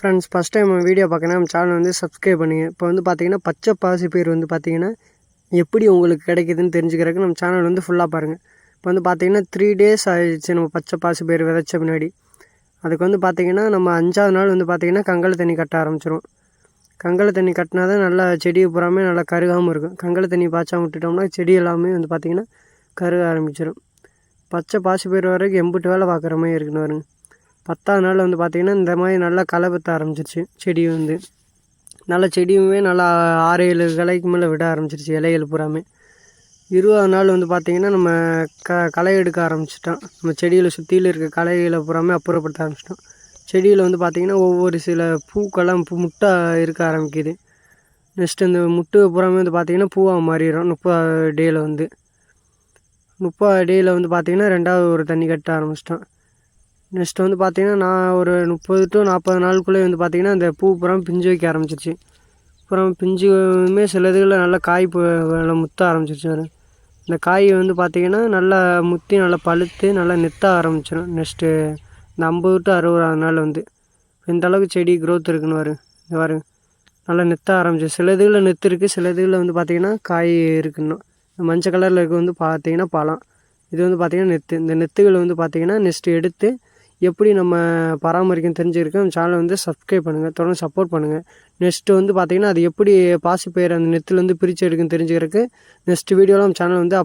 Friends, first time video பார்க்கணும் நம்ம channel வந்து சப்ஸ்கிரைப் பண்ணுங்கள். இப்போ வந்து பார்த்தீங்கன்னா பச்சை பாசிப்பயிறு வந்து பார்த்தீங்கன்னா எப்படி உங்களுக்கு கிடைக்குதுன்னு தெரிஞ்சுக்கிறதுக்கு நம்ம சேனல் வந்து ஃபுல்லாக பாருங்கள். இப்போ வந்து பார்த்தீங்கன்னா 3 days ஆயிடுச்சு நம்ம பச்சை பாசிப்பயிறு விதைச்ச பின்னாடி. அதுக்கு வந்து பார்த்தீங்கன்னா நம்ம 5ஆவது நாள் வந்து பார்த்தீங்கன்னா கங்கல தண்ணி கட்ட ஆரம்பிச்சிடும். கங்கல தண்ணி கட்டினா தான் நல்லா செடி பூராமே நல்லா கருகாமல் இருக்கும். கங்கல தண்ணி பாய்ச்சாம விட்டுட்டோம்னா செடி எல்லாமே வந்து பார்த்திங்கன்னா கருக ஆரம்பிச்சிடும். பச்சை பாசிப்பயிறு வரைக்கும் எம்பிட்டு வேலை பார்க்குற மாதிரி இருக்குன்னு வருங்க. 10ஆவது நாள் வந்து பார்த்திங்கன்னா இந்த மாதிரி நல்லா களை பற்ற ஆரம்பிச்சிருச்சு. செடி வந்து நல்லா செடியுமே நல்லா 6-7 கிளைக்கு மேலே விட ஆரம்பிச்சிருச்சு இலைகள் பூராமே. 20ஆவது நாள் வந்து பார்த்திங்கன்னா நம்ம களை எடுக்க ஆரம்பிச்சிட்டோம். நம்ம செடியில் சுற்றியில் இருக்க களைகளை பூராமே அப்புறப்படுத்த ஆரம்பிச்சிட்டோம். செடியில் வந்து பார்த்திங்கன்னா ஒவ்வொரு சில பூக்கெல்லாம் முட்டை இருக்க ஆரம்பிக்குது. நெக்ஸ்ட்டு இந்த முட்டு பூராமே வந்து பார்த்திங்கன்னா பூவாக மாறிடும். 30 டேயில் வந்து 30 டேயில் வந்து பார்த்திங்கன்னா 2வது ஒரு தண்ணி கட்ட ஆரம்பிச்சிட்டோம். நெக்ஸ்ட்டு வந்து பார்த்திங்கன்னா நான் ஒரு 30 to 40 நாளுக்குள்ளே வந்து பார்த்திங்கன்னா அந்த பூ பூராம் பிஞ்சு வைக்க ஆரம்பிச்சிருச்சு. அப்புறம் பிஞ்சுமே சில இதுகளில் நல்லா காய் நல்லா முத்த ஆரம்பிச்சிருச்சு. இந்த காய் வந்து பார்த்திங்கன்னா நல்லா முற்றி நல்லா பழுத்து நல்லா நெத்த ஆரம்பிச்சிடும். நெக்ஸ்ட்டு இந்த 50 to 60 நாள் வந்து இந்த அளவுக்கு செடி க்ரோத் இருக்குன்னு இந்த பாருங்க நல்லா நெத்த ஆரம்பிச்சிடும். சில இதுகளில் நெத்து இருக்குது, சில இதுகளில் வந்து பார்த்திங்கன்னா காய் இருக்குன்னு. மஞ்சள் கலரில் இருக்க வந்து பார்த்திங்கன்னா பழம். இது வந்து பார்த்திங்கன்னா நெத்து. இந்த நெத்துகள் வந்து பார்த்திங்கன்னா நெக்ஸ்ட்டு எடுத்து எப்படி நம்ம பராமரிக்கணும் தெரிஞ்சுருக்க நம்ம சேனலை வந்து சப்ஸ்கிரைப் பண்ணுங்கள், தொடர்ந்து சப்போர்ட் பண்ணுங்கள். நெக்ஸ்ட்டு வந்து பார்த்திங்கன்னா அது எப்படி பாசிப்பயிறு அந்த நெத்துலேருந்து பிரித்து எடுக்குன்னு தெரிஞ்சுக்கிறதுக்கு நெக்ஸ்ட் வீடியோவில் நம்ம சேனல் வந்து